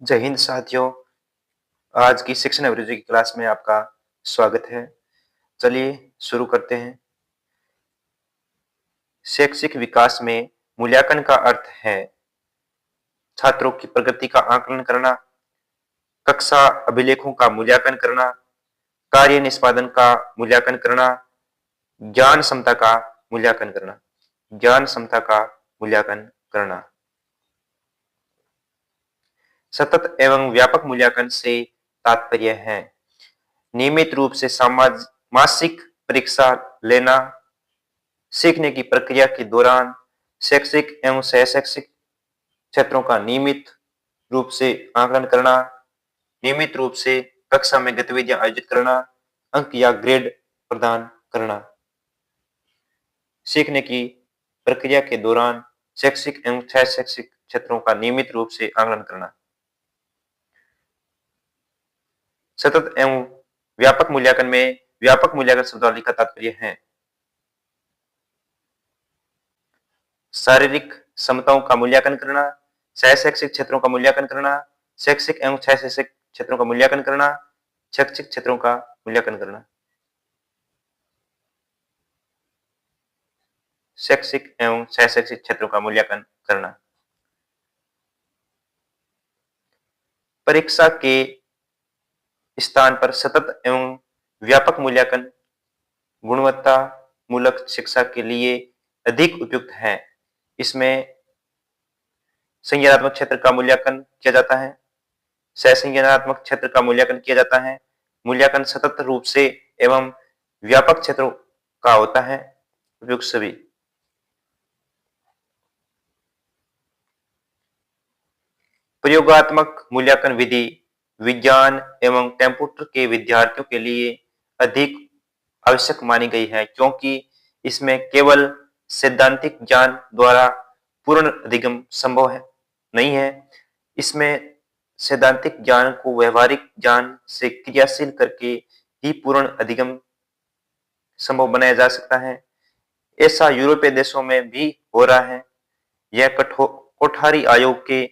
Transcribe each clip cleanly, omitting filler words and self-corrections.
जय हिंद साथियों। आज की शिक्षण अभिरुचि की क्लास में आपका स्वागत है। चलिए शुरू करते हैं। शैक्षिक विकास में मूल्यांकन का अर्थ है छात्रों की प्रगति का आकलन करना, कक्षा अभिलेखों का मूल्यांकन करना, कार्य निष्पादन का मूल्यांकन करना, ज्ञान क्षमता का मूल्यांकन करना, ज्ञान क्षमता का मूल्यांकन करना। सतत एवं व्यापक मूल्यांकन से तात्पर्य है नियमित रूप से मासिक परीक्षा लेना, सीखने की प्रक्रिया के दौरान शैक्षिक एवं सह-शैक्षिक क्षेत्रों का नियमित रूप से आकलन करना, नियमित रूप से कक्षा में गतिविधियां आयोजित करना, अंक या ग्रेड प्रदान करना। सीखने की प्रक्रिया के दौरान शैक्षिक एवं सह-शैक्षिक क्षेत्रों का नियमित रूप से आकलन करना। सतत एवं व्यापक मूल्यांकन में व्यापक मूल्यांकन शब्दावली का तात्पर्य है शारीरिक क्षमताओं का मूल्यांकन करना, सह-शैक्षिक क्षेत्रों का मूल्यांकन करना, शैक्षिक एवं सह-शैक्षिक क्षेत्रों का मूल्यांकन करना, शैक्षिक क्षेत्रों का मूल्यांकन करना, शैक्षिक एवं सह-शैक्षिक क्षेत्रों का मूल्यांकन करना। परीक्षा के स्थान पर सतत एवं व्यापक मूल्यांकन गुणवत्ता मूलक शिक्षा के लिए अधिक उपयुक्त है। इसमें संज्ञानात्मक क्षेत्र का मूल्यांकन किया जाता है, सह-संज्ञानात्मक क्षेत्र का मूल्यांकन किया जाता है। मूल्यांकन सतत रूप से एवं व्यापक क्षेत्रों का होता है। उपयुक्त सभी। प्रयोगात्मक मूल्यांकन विधि विज्ञान एवं कंप्यूटर के विद्यार्थियों के लिए अधिक आवश्यक मानी गई है क्योंकि इसमें केवल सैद्धांतिक ज्ञान द्वारा पूर्ण अधिगम संभव है नहीं है। इसमें सैद्धांतिक ज्ञान को व्यवहारिक ज्ञान से क्रियाशील करके ही पूर्ण अधिगम संभव बनाया जा सकता है। ऐसा यूरोपीय देशों में भी हो रहा है। यह कोठारी आयोग के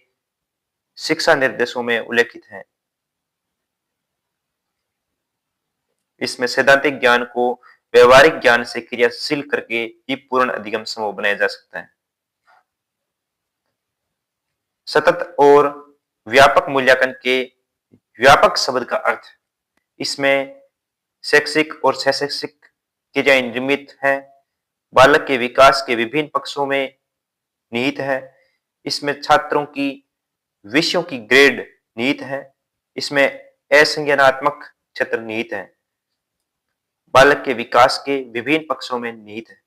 शिक्षा निर्देशों में उल्लेखित है। इसमें सैद्धांतिक ज्ञान को व्यवहारिक ज्ञान से क्रियाशील करके ही पूर्ण अधिगम संभव बनाया जा सकता है। सतत और व्यापक मूल्यांकन के व्यापक शब्द का अर्थ इसमें शैक्षिक और सह-शैक्षिक क्रियाएं निर्मित है, बालक के विकास के विभिन्न पक्षों में निहित है। इसमें छात्रों की विषयों की ग्रेड निहित है। इसमें असंज्ञानात्मक क्षेत्र निहित है, बालक के विकास के विभिन्न पक्षों में निहित है।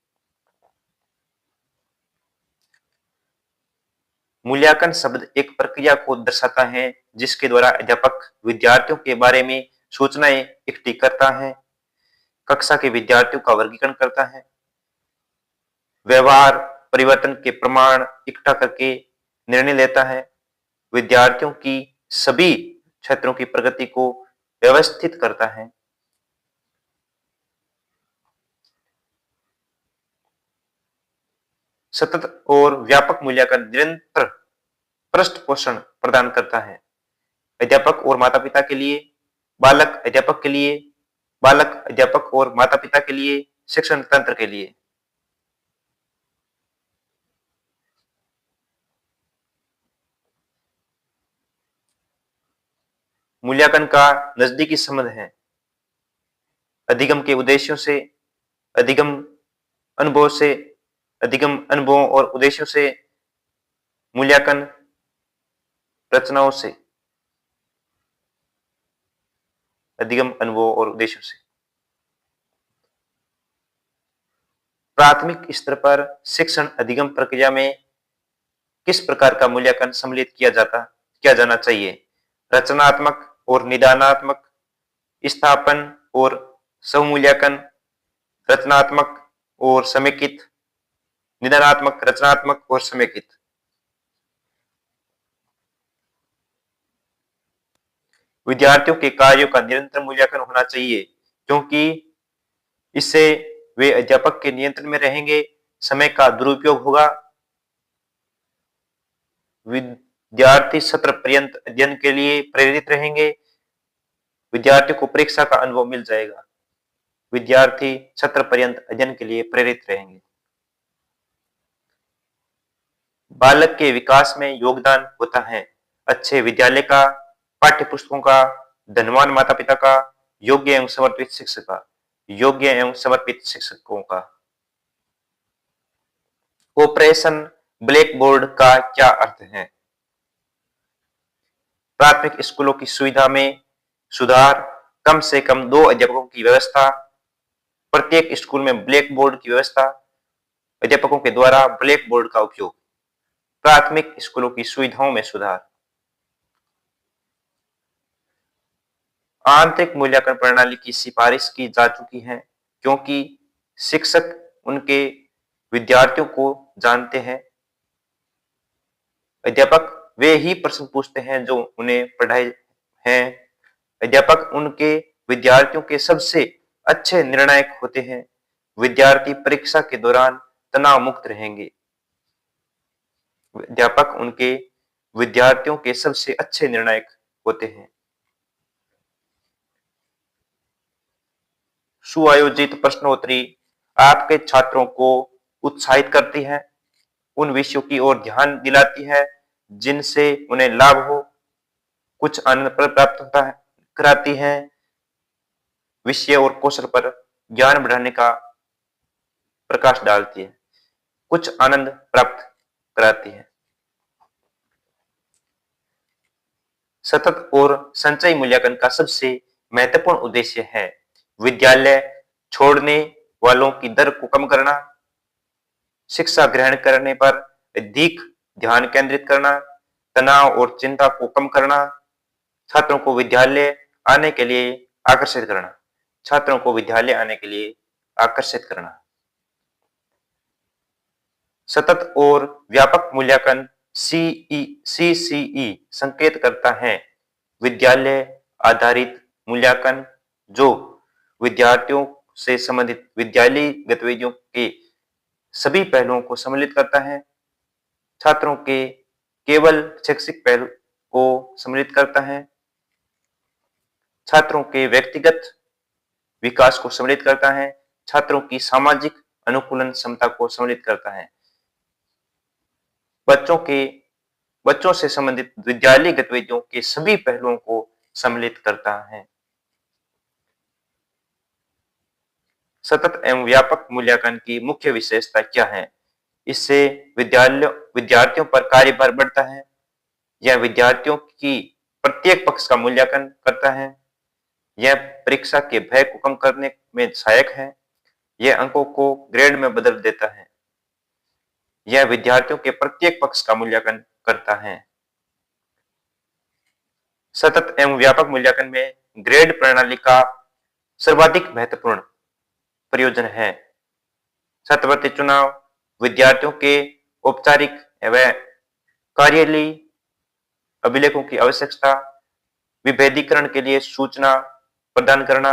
मूल्यांकन शब्द एक प्रक्रिया को दर्शाता है जिसके द्वारा अध्यापक विद्यार्थियों के बारे में सूचनाएं इकट्ठी करता है, कक्षा के विद्यार्थियों का वर्गीकरण करता है, व्यवहार परिवर्तन के प्रमाण इकट्ठा करके निर्णय लेता है, विद्यार्थियों की सभी क्षेत्रों की प्रगति को व्यवस्थित करता है। सतत और व्यापक मूल्यांकन निरंतर पृष्ठ पोषण प्रदान करता है अध्यापक और माता पिता के लिए, बालक अध्यापक के लिए, बालक अध्यापक और माता पिता के लिए, शिक्षण तंत्र के लिए। मूल्यांकन का नजदीकी संबंध है अधिगम के उद्देश्यों से, अधिगम अनुभव से, अधिगम अनुभवों और उद्देश्यों से, मूल्यांकन रचनाओं से, अधिगम अनुभवों और उद्देश्यों से। प्राथमिक स्तर पर शिक्षण अधिगम प्रक्रिया में किस प्रकार का मूल्यांकन सम्मिलित किया जाना चाहिए? रचनात्मक और निदानात्मक, स्थापन और स्वमूल्यांकन, रचनात्मक और समेकित, निदानात्मक, रचनात्मक और समेकित। विद्यार्थियों के कार्यों का निरंतर मूल्यांकन होना चाहिए क्योंकि इससे वे अध्यापक के नियंत्रण में रहेंगे, समय का दुरुपयोग होगा, विद्यार्थी सत्र पर्यंत अध्ययन के लिए प्रेरित रहेंगे। विद्यार्थियों को परीक्षा का अनुभव मिल जाएगा। विद्यार्थी सत्र पर्यंत अध्ययन के लिए प्रेरित रहेंगे। बालक के विकास में योगदान होता है अच्छे विद्यालय का, पाठ्य पुस्तकों का, धनवान माता पिता का, योग्य एवं समर्पित शिक्षक का, योग्य एवं समर्पित शिक्षकों का। ऑपरेशन ब्लैक बोर्ड का क्या अर्थ है? प्राथमिक स्कूलों की सुविधा में सुधार, कम से कम 2 अध्यापकों की व्यवस्था, प्रत्येक स्कूल में ब्लैक बोर्ड की व्यवस्था, अध्यापकों के द्वारा ब्लैक बोर्ड का उपयोग, प्राथमिक स्कूलों की सुविधाओं में सुधार। आंतरिक मूल्यांकन प्रणाली की सिफारिश की जा चुकी है क्योंकि शिक्षक उनके विद्यार्थियों को जानते हैं। अध्यापक वे ही प्रश्न पूछते हैं जो उन्हें पढ़ाए हैं। अध्यापक उनके विद्यार्थियों के सबसे अच्छे निर्णायक होते हैं। विद्यार्थी परीक्षा के दौरान तनाव मुक्त रहेंगे। अध्यापक उनके विद्यार्थियों के सबसे अच्छे निर्णायक होते हैं। सुआयोजित प्रश्नोत्तरी आपके छात्रों को उत्साहित करती है, उन विषयों की ओर ध्यान दिलाती है जिनसे उन्हें लाभ हो, कुछ आनंद प्राप्त होता है, कराती है, विषय और कौशल पर ज्ञान बढ़ाने का प्रकाश डालती है, कुछ आनंद प्राप्त कराती है। सतत और संचयी मूल्यांकन का सबसे महत्वपूर्ण उद्देश्य है विद्यालय छोड़ने वालों की दर को कम करना, शिक्षा ग्रहण करने पर अधिक ध्यान केंद्रित करना, तनाव और चिंता को कम करना, छात्रों को विद्यालय आने के लिए आकर्षित करना, छात्रों को विद्यालय आने के लिए आकर्षित करना। सतत और व्यापक मूल्यांकन CCE संकेत करता है विद्यालय आधारित मूल्यांकन जो विद्यार्थियों से संबंधित विद्यालयी गतिविधियों के सभी पहलुओं को सम्मिलित करता है, छात्रों के केवल शैक्षिक पहलू को सम्मिलित करता है, छात्रों के व्यक्तिगत विकास को सम्मिलित करता है, छात्रों की सामाजिक अनुकूलन क्षमता को सम्मिलित करता है, बच्चों से संबंधित विद्यालयी गतिविधियों के सभी पहलुओं को सम्मिलित करता है। सतत एवं व्यापक मूल्यांकन की मुख्य विशेषता क्या है? इससे विद्यार्थियों पर कार्यभार बढ़ता है। यह विद्यार्थियों की प्रत्येक पक्ष का मूल्यांकन करता है। यह परीक्षा के भय को कम करने में सहायक है। यह अंकों को ग्रेड में बदल देता है। यह विद्यार्थियों के प्रत्येक पक्ष का मूल्यांकन करता है। सतत एवं व्यापक मूल्यांकन में ग्रेड प्रणाली का सर्वाधिक महत्वपूर्ण प्रयोजन है। छात्रवृत्ति चुनाव, विद्यार्थियों के औपचारिक एवं कार्यालयी अभिलेखों की आवश्यकता, विभेदीकरण के लिए सूचना प्रदान करना,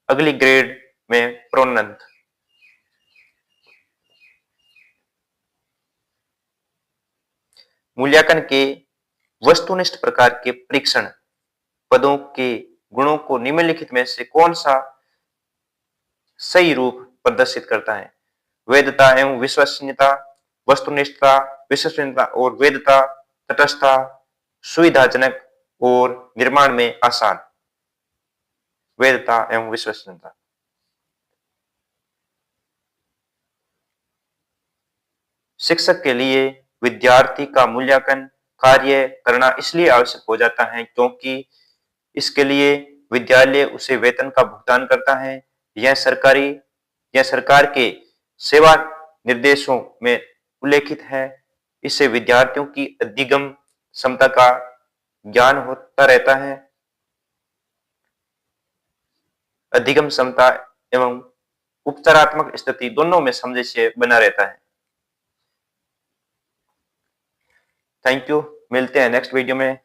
अगली ग्रेड में प्रोन्नत। मूल्यांकन के वस्तुनिष्ठ प्रकार के परीक्षण पदों के गुणों को निम्नलिखित में से कौन सा सही रूप प्रदर्शित करता है? वैधता एवं विश्वसनीयता, वस्तुनिष्ठता, विश्वसनीयता और वैधता, तटस्थता, सुविधाजनक और निर्माण में आसान। वैधता एवं विश्वसनीयता। शिक्षक के लिए विद्यार्थी का मूल्यांकन कार्य करना इसलिए आवश्यक हो जाता है क्योंकि इसके लिए विद्यालय उसे वेतन का भुगतान करता है। यह सरकार के सेवा निर्देशों में उल्लेखित है। इससे विद्यार्थियों की अधिगम क्षमता का ज्ञान होता रहता है। अधिगम क्षमता एवं उपचारात्मक स्थिति दोनों में सामंजस्य बना रहता है। Thank you. मिलते हैं नेक्स्ट वीडियो में।